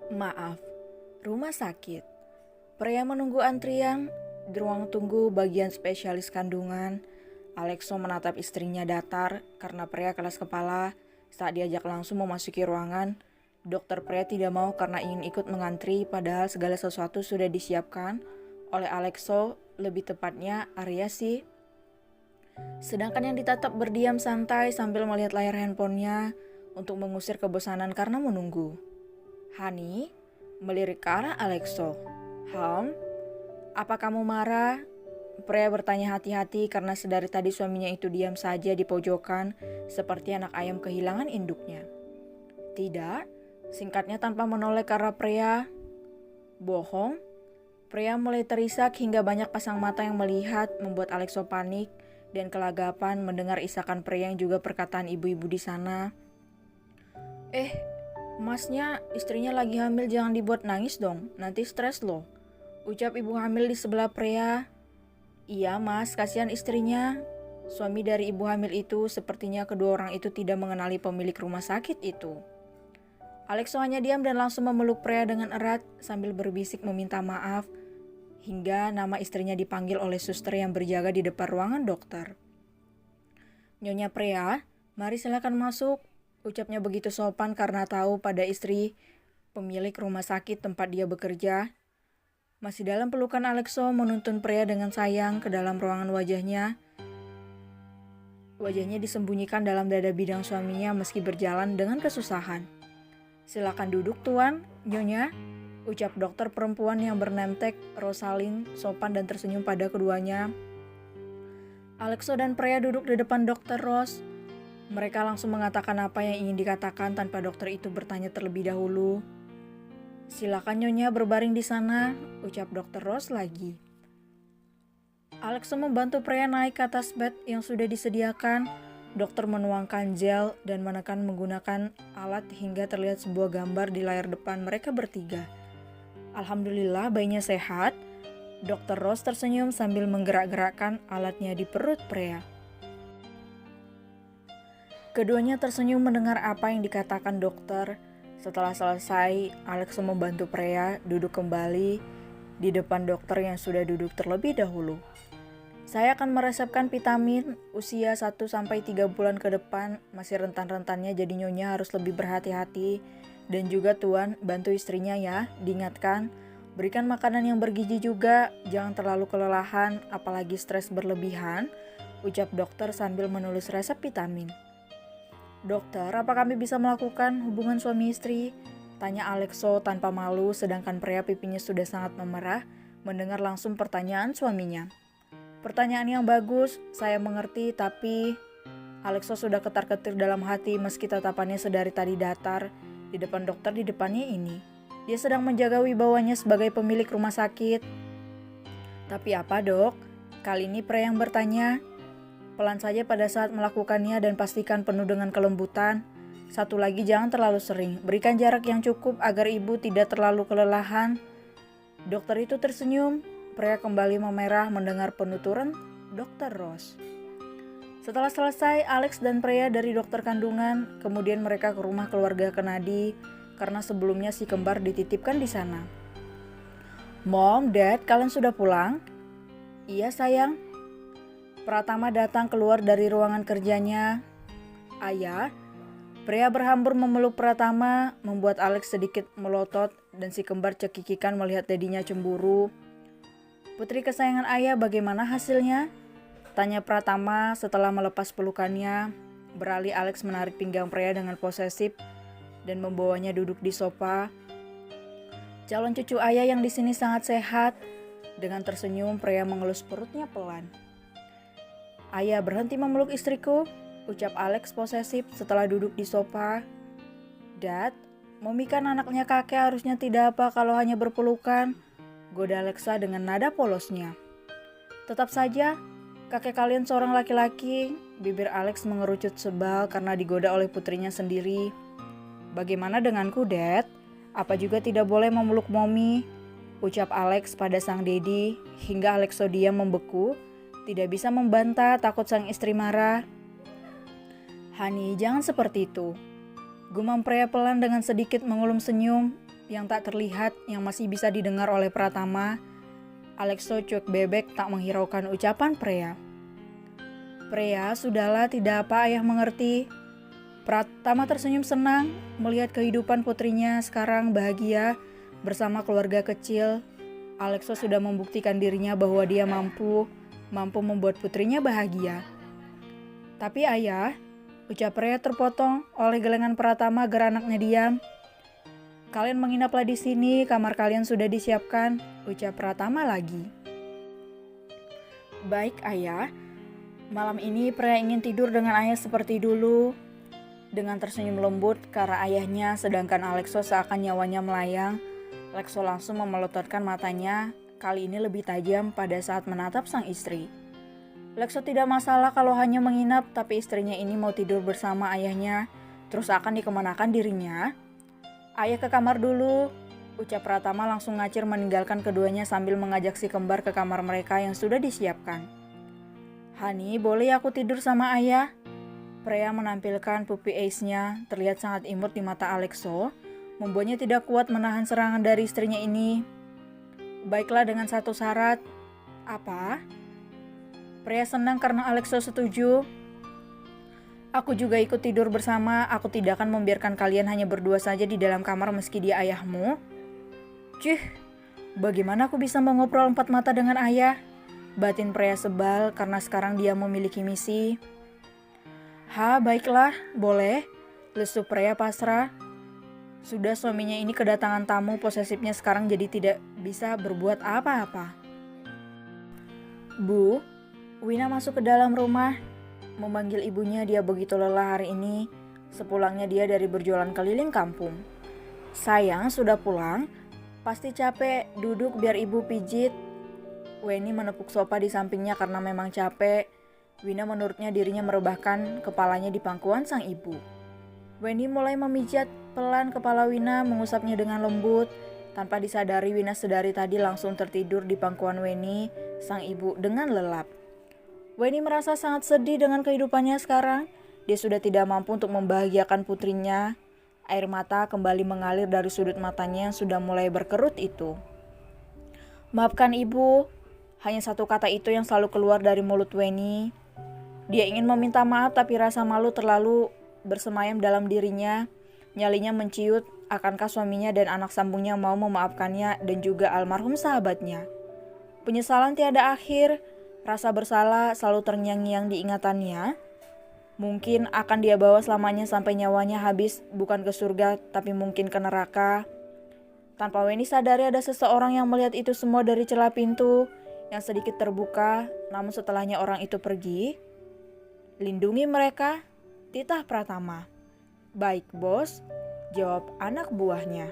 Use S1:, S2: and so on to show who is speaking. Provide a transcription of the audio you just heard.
S1: Maaf, rumah sakit. Pria menunggu antrian di ruang tunggu bagian spesialis kandungan. Alexo menatap istrinya datar karena pria kelas kepala. Saat diajak langsung memasuki ruangan, dokter pria tidak mau karena ingin ikut mengantri padahal segala sesuatu sudah disiapkan oleh Alexo, lebih tepatnya Arya sih. Sedangkan yang ditatap berdiam santai sambil melihat layar handphonenya untuk mengusir kebosanan karena menunggu. Hani melirik ke arah Alexo. Apa kamu marah? Pria bertanya hati-hati karena sedari tadi suaminya itu diam saja di pojokan seperti anak ayam kehilangan induknya. Tidak, singkatnya tanpa menoleh ke arah pria. Bohong? Pria mulai terisak hingga banyak pasang mata yang melihat membuat Alexo panik dan kelagapan mendengar isakan pria yang juga perkataan ibu-ibu di sana. Masnya, istrinya lagi hamil, jangan dibuat nangis dong, nanti stres loh. Ucap ibu hamil di sebelah pria. Iya mas, kasihan istrinya. Suami dari ibu hamil itu sepertinya kedua orang itu tidak mengenali pemilik rumah sakit itu. Alexo hanya diam dan langsung memeluk pria dengan erat sambil berbisik meminta maaf. Hingga nama istrinya dipanggil oleh suster yang berjaga di depan ruangan dokter. Nyonya Pria, mari silakan masuk. Ucapnya begitu sopan karena tahu pada istri pemilik rumah sakit tempat dia bekerja. Masih dalam pelukan Alexo menuntun pria dengan sayang ke dalam ruangan wajahnya. Wajahnya disembunyikan dalam dada bidang suaminya meski berjalan dengan kesusahan. Silakan duduk tuan, Nyonya, ucap dokter perempuan yang bernemtek Rosalind sopan dan tersenyum pada keduanya. Alexo dan pria duduk di depan dokter Ros. Mereka langsung mengatakan apa yang ingin dikatakan tanpa dokter itu bertanya terlebih dahulu. Silakan Nyonya berbaring di sana, ucap dokter Ros lagi. Alexo membantu pria naik ke atas bed yang sudah disediakan. Dokter menuangkan gel dan menekan menggunakan alat hingga terlihat sebuah gambar di layar depan mereka bertiga. Alhamdulillah bayinya sehat. Dokter Ros tersenyum sambil menggerak-gerakkan alatnya di perut pria. Keduanya tersenyum mendengar apa yang dikatakan dokter. Setelah selesai, Alexo membantu pria duduk kembali di depan dokter yang sudah duduk terlebih dahulu. Saya akan meresepkan vitamin usia 1-3 bulan ke depan, masih rentan-rentannya jadi Nyonya harus lebih berhati-hati. Dan juga Tuan, bantu istrinya ya, diingatkan. Berikan makanan yang bergizi juga, jangan terlalu kelelahan, apalagi stres berlebihan, ucap dokter sambil menulis resep vitamin. Dokter, apa kami bisa melakukan hubungan suami istri? Tanya Alexo tanpa malu sedangkan pria pipinya sudah sangat memerah mendengar langsung pertanyaan suaminya. Pertanyaan yang bagus, saya mengerti tapi... Alexo sudah ketar-ketir dalam hati meski tatapannya sedari tadi datar di depan dokter di depannya ini. Dia sedang menjaga wibawanya sebagai pemilik rumah sakit. Tapi apa dok? Kali ini pria yang bertanya. Pelan saja pada saat melakukannya dan pastikan penuh dengan kelembutan. Satu lagi, jangan terlalu sering. Berikan jarak yang cukup agar ibu tidak terlalu kelelahan. Dokter itu tersenyum. Pria kembali memerah mendengar penuturan dokter Ros. Setelah selesai, Alex dan pria dari dokter kandungan, kemudian mereka ke rumah keluarga Kennedy karena sebelumnya si kembar dititipkan di sana. Mom, Dad, kalian sudah pulang? Iya sayang. Pratama datang keluar dari ruangan kerjanya. Ayah, pria berhambur memeluk Pratama, membuat Alex sedikit melotot dan si kembar cekikikan melihat dedinya cemburu. Putri kesayangan ayah, bagaimana hasilnya? Tanya Pratama setelah melepas pelukannya. Beralih Alex menarik pinggang pria dengan posesif dan membawanya duduk di sofa. Calon cucu ayah yang di sini sangat sehat. Dengan tersenyum, pria mengelus perutnya pelan. Ayah, berhenti memeluk istriku, ucap Alex posesif setelah duduk di sofa. Dad, Mommy kan anaknya kakek, harusnya tidak apa kalau hanya berpelukan, goda Alexa dengan nada polosnya. Tetap saja, Kakek kalian seorang laki-laki, bibir Alex mengerucut sebal karena digoda oleh putrinya sendiri. Bagaimana denganku, Dad? Apa juga tidak boleh memeluk Mommy? Ucap Alex pada sang Dedi hingga Alexo diam membeku, tidak bisa membantah takut sang istri marah. Hani, jangan seperti itu. Gumam pria pelan dengan sedikit mengulum senyum yang tak terlihat yang masih bisa didengar oleh Pratama. Alexo cuek bebek tak menghiraukan ucapan pria. Pria, sudahlah, tidak apa, ayah mengerti. Pratama tersenyum senang melihat kehidupan putrinya sekarang bahagia bersama keluarga kecil. Alexo sudah membuktikan dirinya bahwa dia mampu membuat putrinya bahagia. Tapi ayah, ucap pria terpotong oleh gelengan Pratama agar anaknya diam. Kalian menginaplah di sini, kamar kalian sudah disiapkan, ucap Pratama lagi. Baik ayah, malam ini pria ingin tidur dengan ayah seperti dulu. Dengan tersenyum lembut karena ayahnya, sedangkan Alexo seakan nyawanya melayang, Alexo langsung memelototkan matanya, kali ini lebih tajam pada saat menatap sang istri. Alexo tidak masalah kalau hanya menginap, tapi istrinya ini mau tidur bersama ayahnya, terus akan dikemanakan dirinya? Ayah ke kamar dulu, ucap Pratama langsung ngacir meninggalkan keduanya sambil mengajak si kembar ke kamar mereka yang sudah disiapkan. Hani, boleh aku tidur sama ayah? Pria menampilkan puppy eyes-nya terlihat sangat imut di mata Alexo, membuatnya tidak kuat menahan serangan dari istrinya ini. Baiklah dengan satu syarat. Apa? Pria senang karena Alexo setuju. Aku juga ikut tidur bersama, aku tidak akan membiarkan kalian hanya berdua saja di dalam kamar meski dia ayahmu. Cih, bagaimana aku bisa mengobrol empat mata dengan ayah? Batin pria sebal karena sekarang dia memiliki misi. Baiklah, boleh, lesu pria pasrah. Sudah suaminya ini kedatangan tamu, posesifnya sekarang jadi tidak bisa berbuat apa-apa. Bu, Wina masuk ke dalam rumah. Memanggil ibunya, dia begitu lelah hari ini. Sepulangnya dia dari berjualan keliling kampung. Sayang, sudah pulang? Pasti capek, duduk biar ibu pijit. Weni menepuk sofa di sampingnya karena memang capek. Wina menurutnya dirinya merebahkan kepalanya di pangkuan sang ibu. Weni mulai memijat pelan kepala Wina, mengusapnya dengan lembut. Tanpa disadari, Wina sedari tadi langsung tertidur di pangkuan Weni, sang ibu dengan lelap. Weni merasa sangat sedih dengan kehidupannya sekarang. Dia sudah tidak mampu untuk membahagiakan putrinya. Air mata kembali mengalir dari sudut matanya yang sudah mulai berkerut itu. Maafkan ibu, hanya satu kata itu yang selalu keluar dari mulut Weni. Dia ingin meminta maaf tapi rasa malu terlalu bersemayam dalam dirinya. Nyalinya menciut, akankah suaminya dan anak sambungnya mau memaafkannya dan juga almarhum sahabatnya. Penyesalan tiada akhir. Rasa bersalah selalu terngiang-ngiang di ingatannya. Mungkin akan dia bawa selamanya sampai nyawanya habis, bukan ke surga, tapi mungkin ke neraka. Tanpa Weni sadari ada seseorang yang melihat itu semua dari celah pintu, yang sedikit terbuka, namun setelahnya orang itu pergi. Lindungi mereka, titah Pratama. Baik bos, jawab anak buahnya.